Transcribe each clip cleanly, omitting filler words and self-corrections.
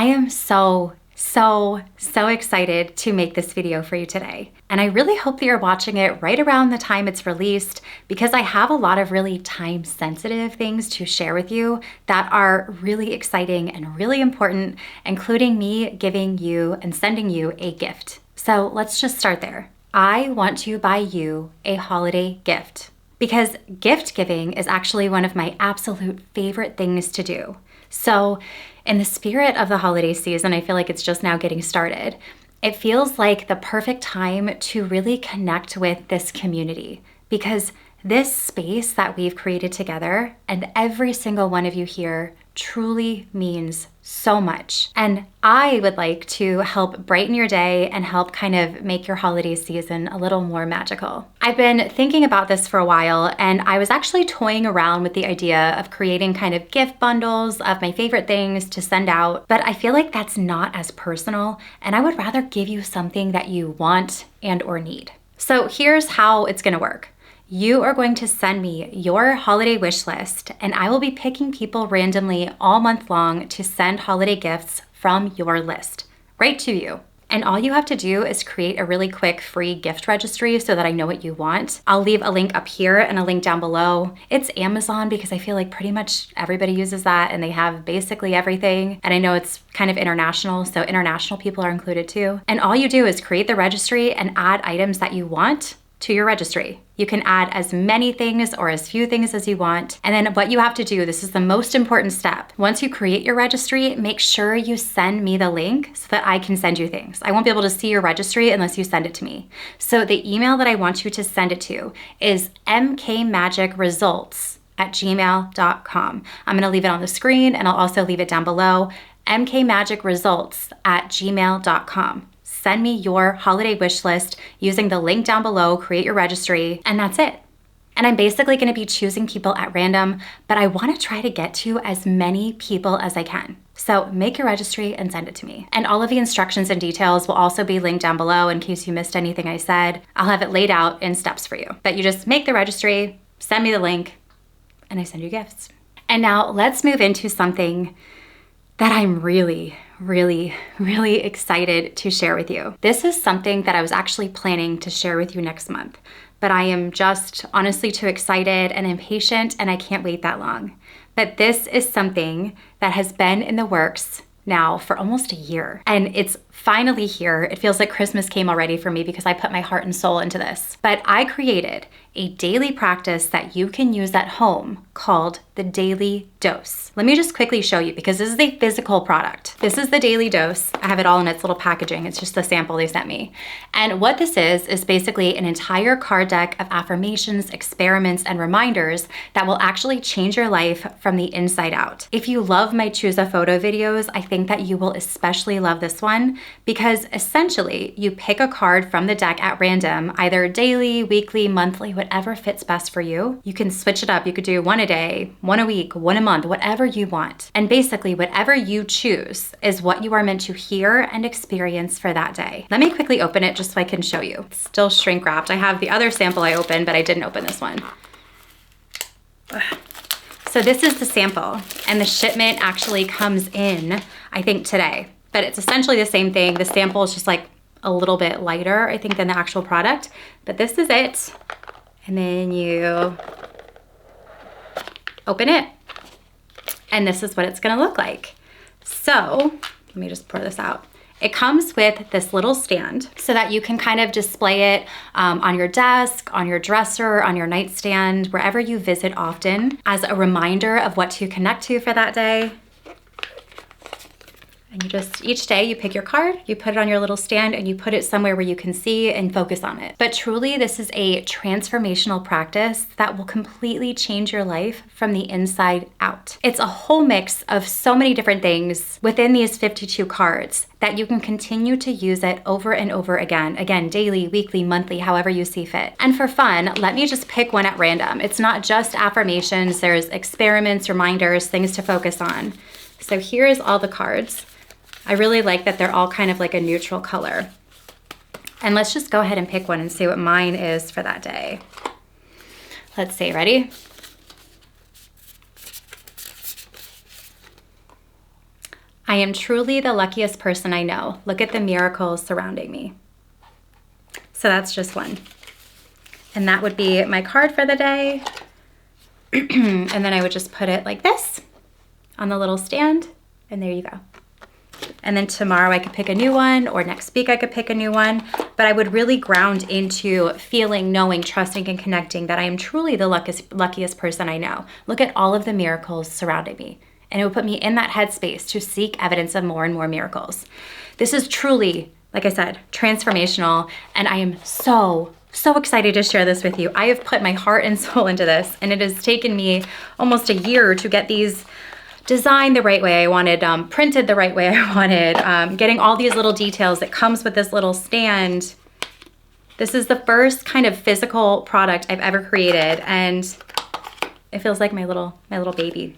I am so excited to make this video for you today. And I really hope that you're watching it right around the time it's released, because I have a lot of really time sensitive things to share with you that are really exciting and really important, including me giving you and sending you a gift. So let's just start there. I want to buy you a holiday gift, because gift giving is actually one of my absolute favorite things to do. So in the spirit of the holiday season, I feel like it's just now getting started. It feels like the perfect time to really connect with this community, because this space that we've created together, and every single one of you here, truly means so much. And I would like to help brighten your day and help kind of make your holiday season a little more magical. I've been thinking about this for a while, and I was actually toying around with the idea of creating kind of gift bundles of my favorite things to send out, but I feel like that's not as personal, and I would rather give you something that you want and or need. So here's how it's gonna work. You are going to send me your holiday wish list, and I will be picking people randomly all month long to send holiday gifts from your list right to you. And all you have to do is create a really quick free gift registry so that I know what you want. I'll leave a link up here and a link down below. It's Amazon, because I feel like pretty much everybody uses that and they have basically everything. And I know it's kind of international, so international people are included too. And all you do is create the registry and add items that you want to your registry. You can add as many things or as few things as you want. And then what you have to do, this is the most important step. Once you create your registry, make sure you send me the link so that I can send you things. I won't be able to see your registry unless you send it to me. So the email that I want you to send it to is mkmagicresults@gmail.com. I'm gonna leave it on the screen, and I'll also leave it down below. mkmagicresults@gmail.com. Send me your holiday wish list using the link down below, create your registry, and that's it. And I'm basically gonna be choosing people at random, but I wanna try to get to as many people as I can. So make your registry and send it to me. And all of the instructions and details will also be linked down below in case you missed anything I said. I'll have it laid out in steps for you. But you just make the registry, send me the link, and I send you gifts. And now let's move into something that I'm really excited to share with you. This is something that I was actually planning to share with you next month, but I am just honestly too excited and impatient, and I can't wait that long. But this is something that has been in the works now for almost a year, and it's finally here. It feels like Christmas came already for me because I put my heart and soul into this. But I created a daily practice that you can use at home called the Daily Dose. Let me just quickly show you, because this is a physical product. This is the Daily Dose. I have it all in its little packaging. It's just the sample they sent me. And what this is basically an entire card deck of affirmations, experiments, and reminders that will actually change your life from the inside out. If you love my Choose a Photo videos, I think that you will especially love this one, because essentially you pick a card from the deck at random, either daily, weekly, monthly, whatever fits best for you. You can switch it up. You could do one a day, one a week, one a month, whatever you want. And basically whatever you choose is what you are meant to hear and experience for that day. Let me quickly open it just so I can show you. It's still shrink wrapped. I have the other sample I opened, but I didn't open this one. So this is the sample, and the shipment actually comes in, I think today, but it's essentially the same thing. The sample is just like a little bit lighter, I think, than the actual product, but this is it. And then you open it, and this is what it's gonna look like. So let me just pour this out. It comes with this little stand so that you can kind of display it on your desk, on your dresser, on your nightstand, wherever you visit often, as a reminder of what to connect to for that day. And you just, each day you pick your card, you put it on your little stand, and you put it somewhere where you can see and focus on it. But truly, this is a transformational practice that will completely change your life from the inside out. It's a whole mix of so many different things within these 52 cards that you can continue to use it over and over again. Again, daily, weekly, monthly, however you see fit. And for fun, let me just pick one at random. It's not just affirmations, there's experiments, reminders, things to focus on. So here is all the cards. I really like that they're all kind of like a neutral color. And let's just go ahead and pick one and see what mine is for that day. Let's see, ready? I am truly the luckiest person I know. Look at the miracles surrounding me. So that's just one. And that would be my card for the day. And then I would just put it like this on the little stand, and there you go. And then tomorrow I could pick a new one, or next week I could pick a new one, but I would really ground into feeling, knowing, trusting, and connecting that I am truly the luckiest person I know. Look at all of the miracles surrounding me. And it would put me in that headspace to seek evidence of more and more miracles. This is truly, like I said, transformational, and I am so excited to share this with you. I have put my heart and soul into this, and it has taken me almost a year to get these designed the right way I wanted, printed the right way I wanted, getting all these little details that comes with this little stand. This is the first kind of physical product I've ever created, and it feels like my little baby.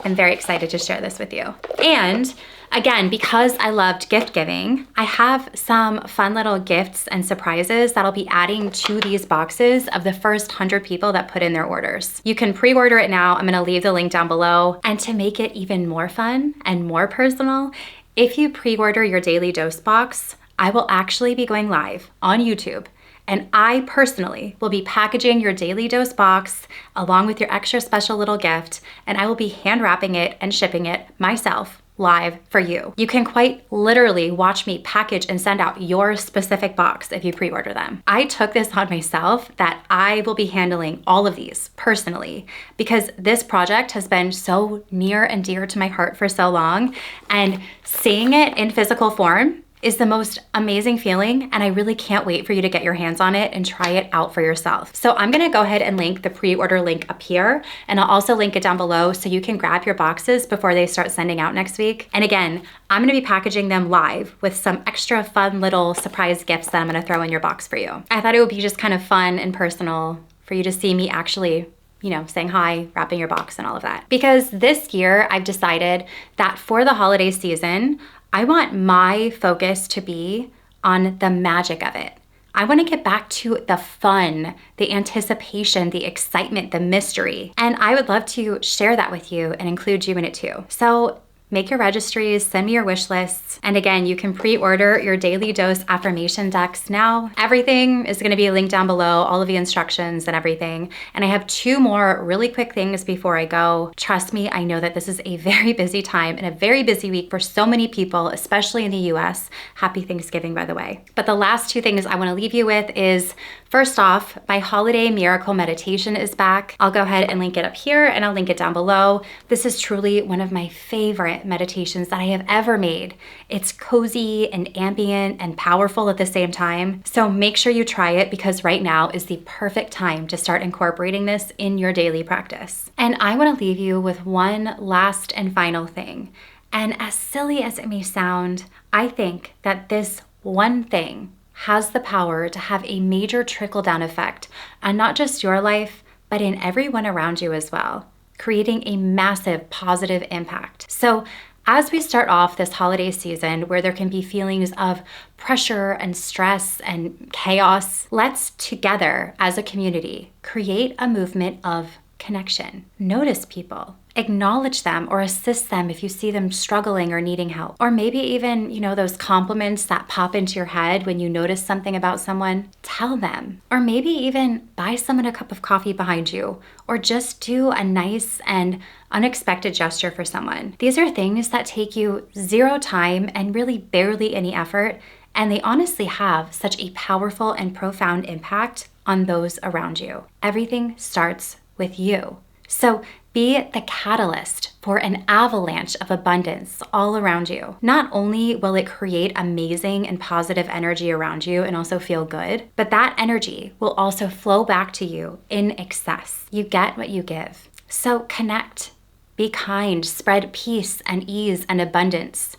I'm very excited to share this with you. And again, because I loved gift giving, I have some fun little gifts and surprises that I'll be adding to these boxes of the first 100 people that put in their orders. You can pre-order it now. I'm gonna leave the link down below. And to make it even more fun and more personal, if you pre-order your Daily Dose box, I will actually be going live on YouTube. And I personally will be packaging your Daily Dose box along with your extra special little gift, and I will be hand wrapping it and shipping it myself live for you. You can quite literally watch me package and send out your specific box if you pre-order them. I took this on myself that I will be handling all of these personally because this project has been so near and dear to my heart for so long, and seeing it in physical form is the most amazing feeling, and I really can't wait for you to get your hands on it and try it out for yourself. So I'm gonna go ahead and link the pre-order link up here, and I'll also link it down below so you can grab your boxes before they start sending out next week. And again, I'm gonna be packaging them live with some extra fun little surprise gifts that I'm gonna throw in your box for you. I thought it would be just kind of fun and personal for you to see me actually, you know, saying hi, wrapping your box and all of that. Because this year I've decided that for the holiday season, I want my focus to be on the magic of it. I want to get back to the fun, the anticipation, the excitement, the mystery. And I would love to share that with you and include you in it too. So make your registries, send me your wish lists. And again, you can pre-order your Daily Dose affirmation decks now. Everything is gonna be linked down below, all of the instructions and everything. And I have 2 more really quick things before I go. Trust me, I know that this is a very busy time and a very busy week for so many people, especially in the US. Happy Thanksgiving, by the way. But the last 2 things I wanna leave you with is, first off, my holiday miracle meditation is back. I'll go ahead and link it up here and I'll link it down below. This is truly one of my favorite meditations that I have ever made. It's cozy and ambient and powerful at the same time. So make sure you try it because right now is the perfect time to start incorporating this in your daily practice. And I want to leave you with one last and final thing. And as silly as it may sound, I think that this one thing has the power to have a major trickle-down effect on not just your life, but in everyone around you as well, creating a massive positive impact. So as we start off this holiday season where there can be feelings of pressure and stress and chaos, let's together as a community create a movement of connection. Notice people, acknowledge them or assist them if you see them struggling or needing help. Or maybe even, those compliments that pop into your head when you notice something about someone, tell them. Or maybe even buy someone a cup of coffee behind you, or just do a nice and unexpected gesture for someone. These are things that take you 0 time and really barely any effort, and they honestly have such a powerful and profound impact on those around you. Everything starts with you. So be the catalyst for an avalanche of abundance all around you. Not only will it create amazing and positive energy around you and also feel good, but that energy will also flow back to you in excess. You get what you give. So connect, be kind, spread peace and ease and abundance.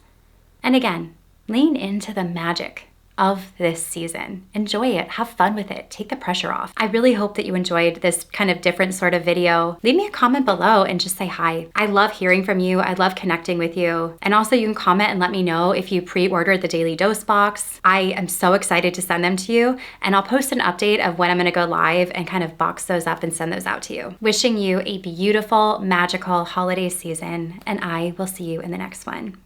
And again, lean into the magic of this season. Enjoy it, have fun with it, take the pressure off. I really hope that you enjoyed this kind of different sort of video. Leave me a comment below and just say hi. I love hearing from you. I love connecting with you. And also you can comment and let me know if you pre-ordered the Daily Dose box. I am so excited to send them to you, and I'll post an update of when I'm gonna go live and kind of box those up and send those out to you. Wishing you a beautiful, magical holiday season, and I will see you in the next one.